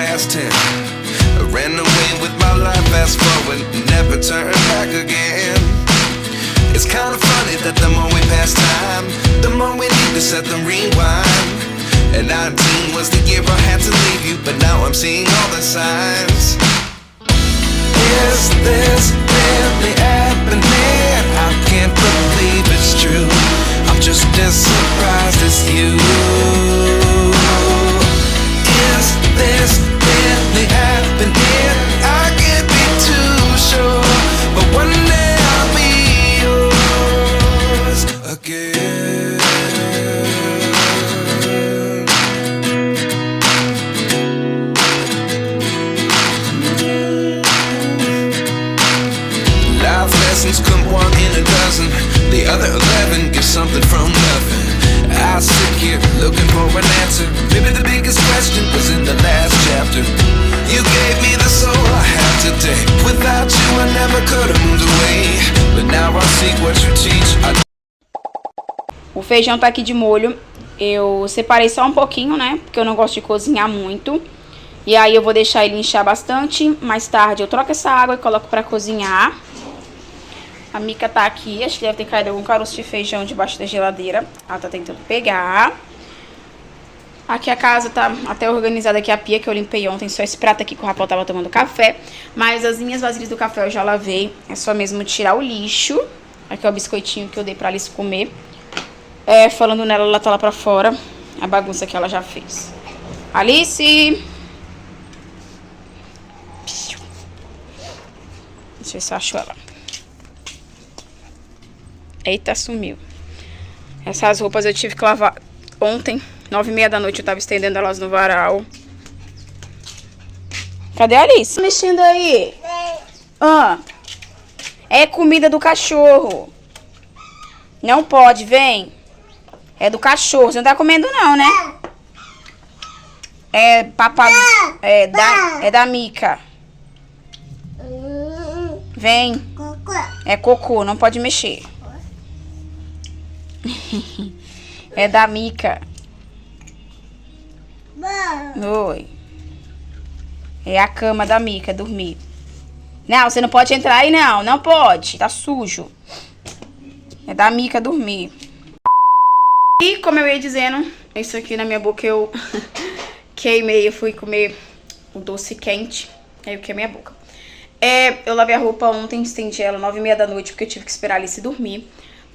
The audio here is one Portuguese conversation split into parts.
past tense. I ran away with my life, fast forward, never turn back again. It's kind of funny that the more we pass time, the more we need to set them rewind. And 19 was the year I had to leave you, but now I'm seeing all the signs. Is this really happening? I can't believe it's true. I'm just as surprised as you. Is this really happening? I can't be too sure, but one day I'll be yours again. Life lessons come one in a dozen. The other 11 get something from nothing. I sit here looking for an answer. Maybe the biggest question was in the last chapter. You gave me the soul I have today. Without you I never could have moved away. But now I see what you teach. O feijão tá aqui de molho. Eu separei só um pouquinho, né? Porque eu não gosto de cozinhar muito. E aí eu vou deixar ele inchar bastante. Mais tarde eu troco essa água e coloco pra cozinhar. A Mica tá aqui, acho que deve ter caído algum caroço de feijão debaixo da geladeira. Ela tá tentando pegar. Aqui a casa tá até organizada, aqui a pia que eu limpei ontem. Só esse prato aqui que o Rafael tava tomando café. Mas as minhas vasilhas do café eu já lavei. É só mesmo tirar o lixo. Aqui é o biscoitinho que eu dei pra Alice comer. Falando nela, ela tá lá pra fora. A bagunça que ela já fez. Alice! Deixa eu ver se eu acho ela. Eita, sumiu. Essas roupas eu tive que lavar ontem, 9h30 da noite, eu tava estendendo elas no varal. Cadê a Alice? Mexendo aí? É comida do cachorro. Não pode, vem. É do cachorro, você não tá comendo não, né? É papai. É da Mica. Vem. É cocô, não pode mexer. É da Mica. Oi. É a cama da Mica, dormir. Não, você não pode entrar aí não. Não pode, tá sujo. É da Mica dormir. E como eu ia dizendo, isso aqui na minha boca eu queimei. Eu fui comer o doce quente. Aí eu queimei a boca. Eu lavei a roupa ontem, estendi ela 9h30 da noite, porque eu tive que esperar a Alice dormir.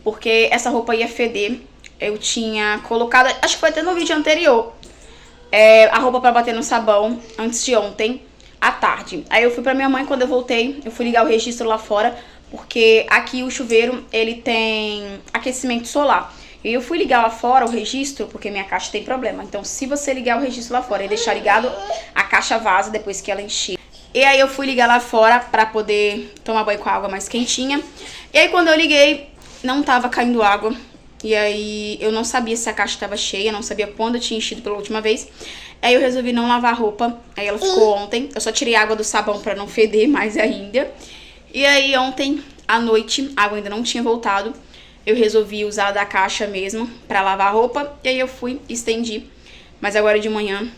Porque essa roupa ia feder. Eu tinha colocado, acho que foi até no vídeo anterior, a roupa pra bater no sabão antes de ontem, à tarde. Aí eu fui pra minha mãe, quando eu voltei, eu fui ligar o registro lá fora, porque aqui o chuveiro, ele tem aquecimento solar. E eu fui ligar lá fora o registro, porque minha caixa tem problema. Então, se você ligar o registro lá fora e deixar ligado, a caixa vaza depois que ela encher. E aí eu fui ligar lá fora pra poder tomar banho com a água mais quentinha. E aí quando eu liguei, não tava caindo água. E aí eu não sabia se a caixa tava cheia, não sabia quando eu tinha enchido pela última vez. Aí eu resolvi não lavar a roupa. Aí ela ficou ontem. Eu só tirei a água do sabão pra não feder mais ainda. E aí ontem à noite, a água ainda não tinha voltado. Eu resolvi usar da caixa mesmo pra lavar a roupa. E aí eu fui, estendi. Mas agora de manhã...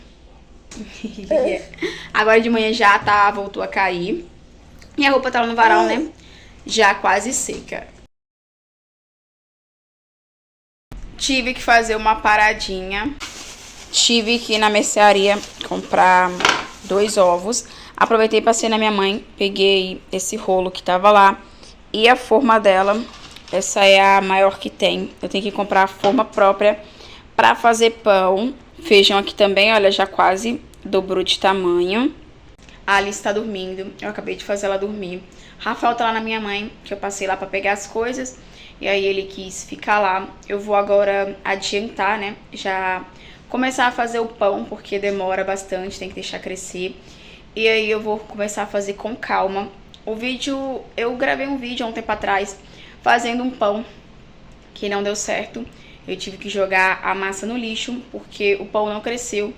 Agora de manhã já voltou a cair. E a roupa tá lá no varal, né? Já quase seca. Tive que fazer uma paradinha. Tive que ir na mercearia comprar 2 ovos. Aproveitei e passei na minha mãe. Peguei esse rolo que tava lá e a forma dela. Essa é a maior que tem. Eu tenho que comprar a forma própria pra fazer pão. Feijão aqui também, olha, já quase dobrou de tamanho. A Alice tá dormindo. Eu acabei de fazer ela dormir. Rafael tá lá na minha mãe, que eu passei lá pra pegar as coisas. E aí ele quis ficar lá. Eu vou agora adiantar, né? Já começar a fazer o pão, porque demora bastante, tem que deixar crescer. E aí eu vou começar a fazer com calma. Eu gravei um vídeo há um tempo atrás, fazendo um pão, que não deu certo. Eu tive que jogar a massa no lixo, porque o pão não cresceu.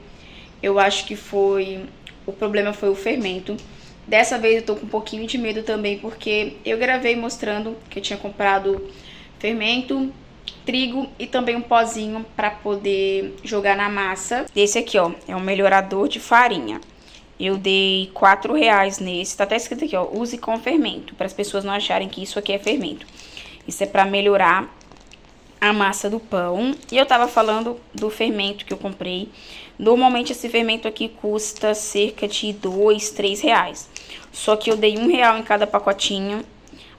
Eu acho que o problema foi o fermento. Dessa vez eu tô com um pouquinho de medo também, porque eu gravei mostrando que eu tinha comprado fermento, trigo e também um pozinho para poder jogar na massa. Esse aqui, ó, é um melhorador de farinha. Eu dei R$4 nesse. Tá até escrito aqui, ó, use com fermento, para as pessoas não acharem que isso aqui é fermento. Isso é pra melhorar a massa do pão. E eu tava falando do fermento que eu comprei. Normalmente esse fermento aqui custa cerca de R$2, R$3. Só que eu dei R$1 em cada pacotinho.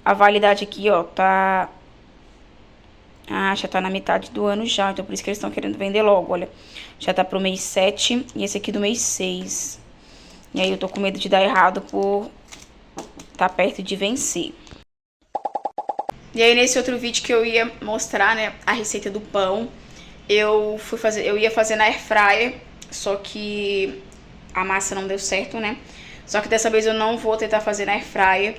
A validade aqui, ó, tá... Ah, já tá na metade do ano já, então por isso que eles estão querendo vender logo, olha. Já tá pro mês 7 e esse aqui do mês 6. E aí eu tô com medo de dar errado por tá perto de vencer. E aí nesse outro vídeo que eu ia mostrar, né, a receita do pão, eu ia fazer na air fryer, só que a massa não deu certo, né? Só que dessa vez eu não vou tentar fazer na air fryer,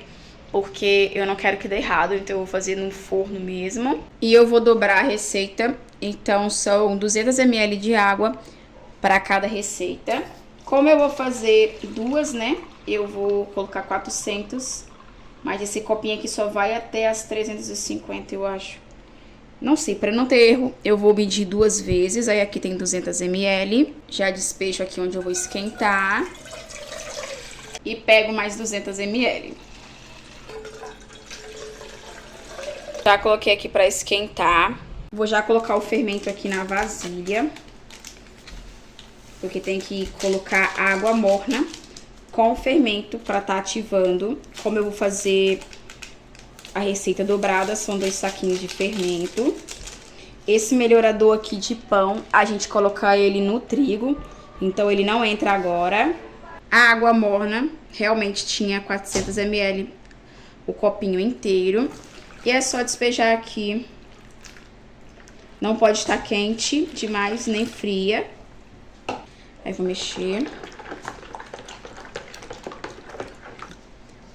porque eu não quero que dê errado, então eu vou fazer no forno mesmo. E eu vou dobrar a receita, então são 200 ml de água para cada receita. Como eu vou fazer duas, né, eu vou colocar 400, mas esse copinho aqui só vai até as 350, eu acho. Não sei, para não ter erro, eu vou medir 2 vezes, aí aqui tem 200 ml. Já despejo aqui onde eu vou esquentar. E pego mais 200 ml. Já coloquei aqui para esquentar. Vou já colocar o fermento aqui na vasilha, porque tem que colocar água morna com o fermento para tá ativando. Como eu vou fazer a receita dobrada, são 2 saquinhos de fermento. Esse melhorador aqui de pão, a gente coloca ele no trigo, então ele não entra agora. A água morna realmente tinha 400 ml, o copinho inteiro. E é só despejar aqui. Não pode estar quente demais, nem fria. Aí vou mexer.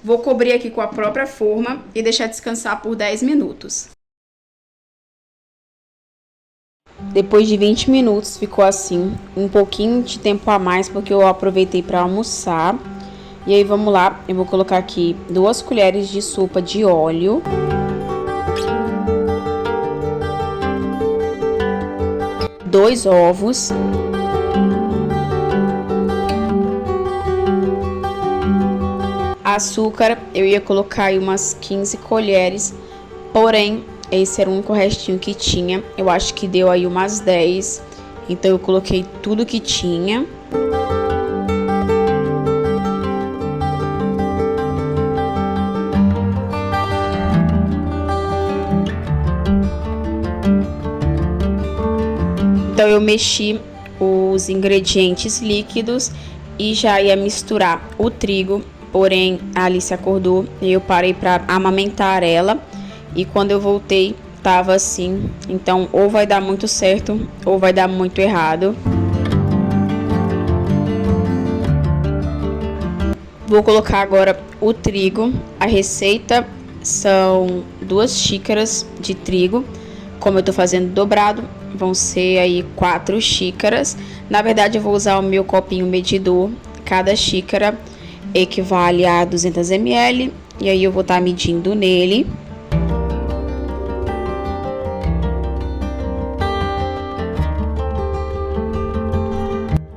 Vou cobrir aqui com a própria forma e deixar descansar por 10 minutos. Depois de 20 minutos ficou assim, um pouquinho de tempo a mais porque eu aproveitei para almoçar. E aí vamos lá, eu vou colocar aqui 2 colheres de sopa de óleo. Dois ovos. Açúcar, eu ia colocar aí umas 15 colheres, porém, esse era o único restinho que tinha. Eu acho que deu aí umas 10, então eu coloquei tudo que tinha. Então eu mexi os ingredientes líquidos e já ia misturar o trigo, porém a Alice acordou e eu parei para amamentar ela e quando eu voltei tava assim, então ou vai dar muito certo ou vai dar muito errado. Vou colocar agora o trigo. A receita são 2 xícaras de trigo. Como eu tô fazendo dobrado, vão ser aí 4 xícaras. Na verdade, eu vou usar o meu copinho medidor. Cada xícara equivale a 200 ml. E aí eu vou estar medindo nele.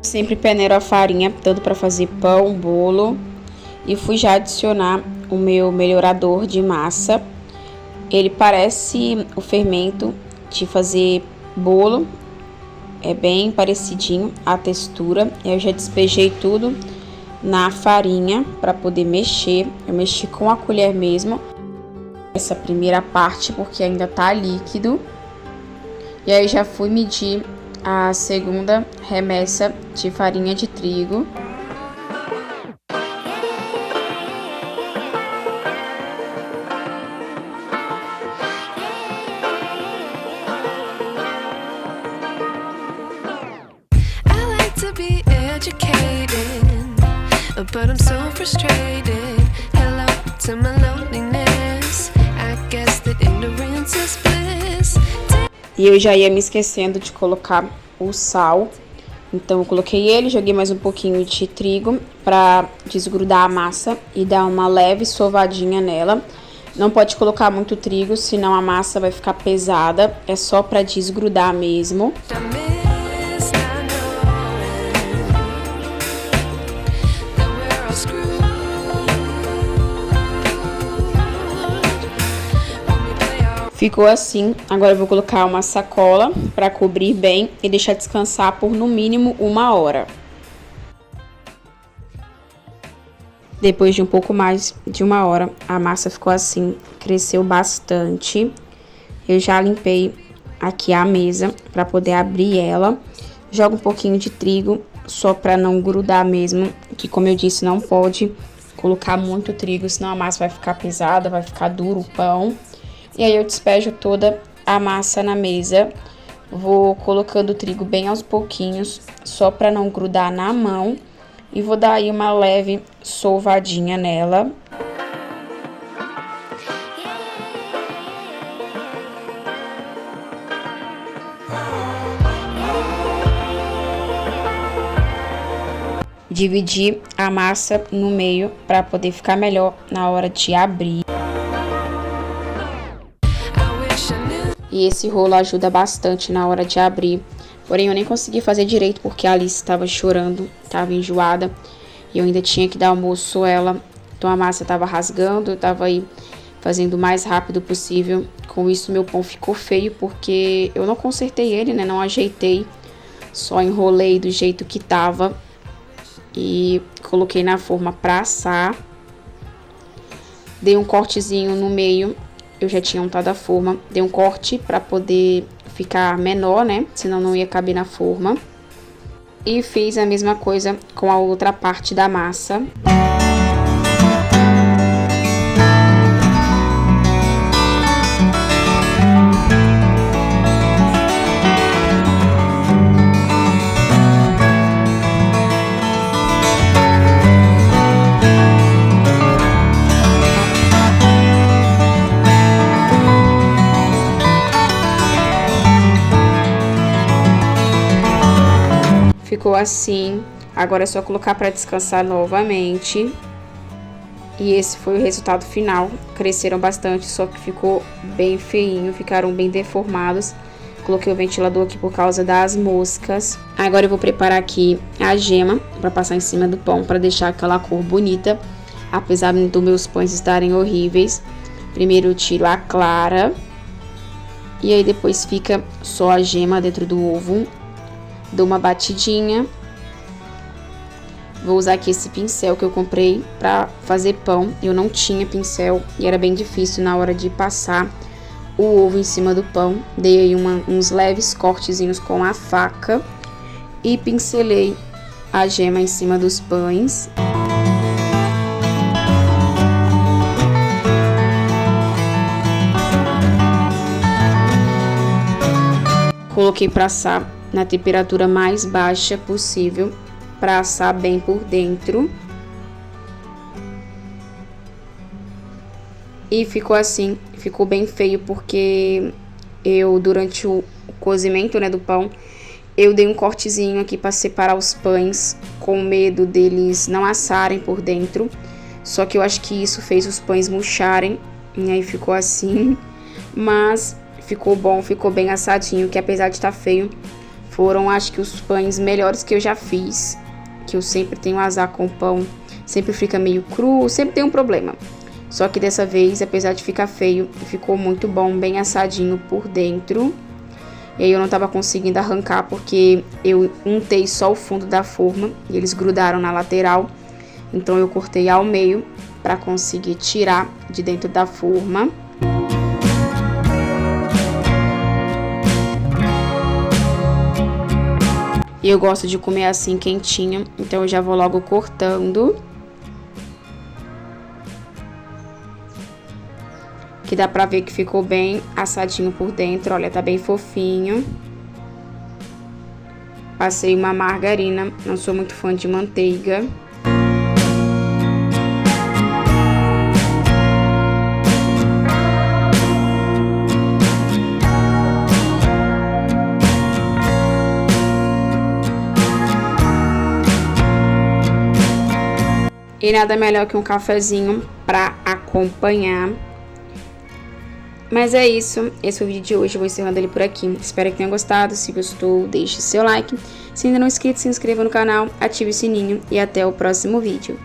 Sempre peneiro a farinha, tanto para fazer pão, bolo. E fui já adicionar o meu melhorador de massa. Ele parece o fermento de fazer bolo, é bem parecidinho a textura. Eu já despejei tudo na farinha para poder mexer. Eu mexi com a colher mesmo, essa primeira parte, porque ainda tá líquido. E aí já fui medir a segunda remessa de farinha de trigo. But I'm so frustrated. Hello to my loneliness. I guess that ignorance is bliss. E eu já ia me esquecendo de colocar o sal. Então eu coloquei ele, joguei mais um pouquinho de trigo para desgrudar a massa e dar uma leve sovadinha nela. Não pode colocar muito trigo, senão a massa vai ficar pesada. É só para desgrudar mesmo. I miss not knowing. Ficou assim. Agora eu vou colocar uma sacola para cobrir bem e deixar descansar por no mínimo 1 hora. Depois de um pouco mais de 1 hora, a massa ficou assim, cresceu bastante. Eu já limpei aqui a mesa para poder abrir ela. Jogo um pouquinho de trigo, só para não grudar mesmo, que como eu disse, não pode colocar muito trigo, senão a massa vai ficar pesada, vai ficar duro o pão. E aí eu despejo toda a massa na mesa, vou colocando o trigo bem aos pouquinhos, só para não grudar na mão. E vou dar aí uma leve sovadinha nela. Dividir a massa no meio para poder ficar melhor na hora de abrir. E esse rolo ajuda bastante na hora de abrir. Porém, eu nem consegui fazer direito porque a Alice estava chorando, estava enjoada. E eu ainda tinha que dar almoço ela. Então a massa estava rasgando, eu estava aí fazendo o mais rápido possível. Com isso, meu pão ficou feio porque eu não consertei ele, né? Não ajeitei, só enrolei do jeito que estava. E coloquei na forma para assar. Dei um cortezinho no meio. Eu já tinha untado a forma. Dei um corte para poder ficar menor, né? Senão não ia caber na forma. E fiz a mesma coisa com a outra parte da massa. Ficou assim. Agora é só colocar para descansar novamente. E esse foi o resultado final. Cresceram bastante, só que ficou bem feinho, ficaram bem deformados. Coloquei o ventilador aqui por causa das moscas. Agora eu vou preparar aqui a gema para passar em cima do pão, para deixar aquela cor bonita, apesar dos meus pães estarem horríveis. Primeiro eu tiro a clara e aí depois fica só a gema dentro do ovo. Dou uma batidinha. Vou usar aqui esse pincel que eu comprei para fazer pão. Eu não tinha pincel e era bem difícil na hora de passar o ovo em cima do pão. Dei aí uns leves cortezinhos com a faca e pincelei a gema em cima dos pães. Coloquei para assar na temperatura mais baixa possível, para assar bem por dentro. E ficou assim, ficou bem feio porque eu, durante o cozimento, né, do pão, eu dei um cortezinho aqui para separar os pães, com medo deles não assarem por dentro. Só que eu acho que isso fez os pães murcharem, e aí ficou assim. Mas ficou bom, ficou bem assadinho, que apesar de estar feio, foram, acho que, os pães melhores que eu já fiz. Que eu sempre tenho azar com o pão, sempre fica meio cru, sempre tem um problema. Só que dessa vez, apesar de ficar feio, ficou muito bom, bem assadinho por dentro. E aí eu não tava conseguindo arrancar porque eu untei só o fundo da forma e eles grudaram na lateral. Então eu cortei ao meio para conseguir tirar de dentro da forma. E eu gosto de comer assim quentinha, então eu já vou logo cortando. Que dá pra ver que ficou bem assadinho por dentro, olha, tá bem fofinho. Passei uma margarina, não sou muito fã de manteiga. E nada melhor que um cafezinho pra acompanhar. Mas é isso, esse foi o vídeo de hoje, eu vou encerrando ele por aqui. Espero que tenham gostado, se gostou, deixe seu like. Se ainda não é inscrito, se inscreva no canal, ative o sininho e até o próximo vídeo.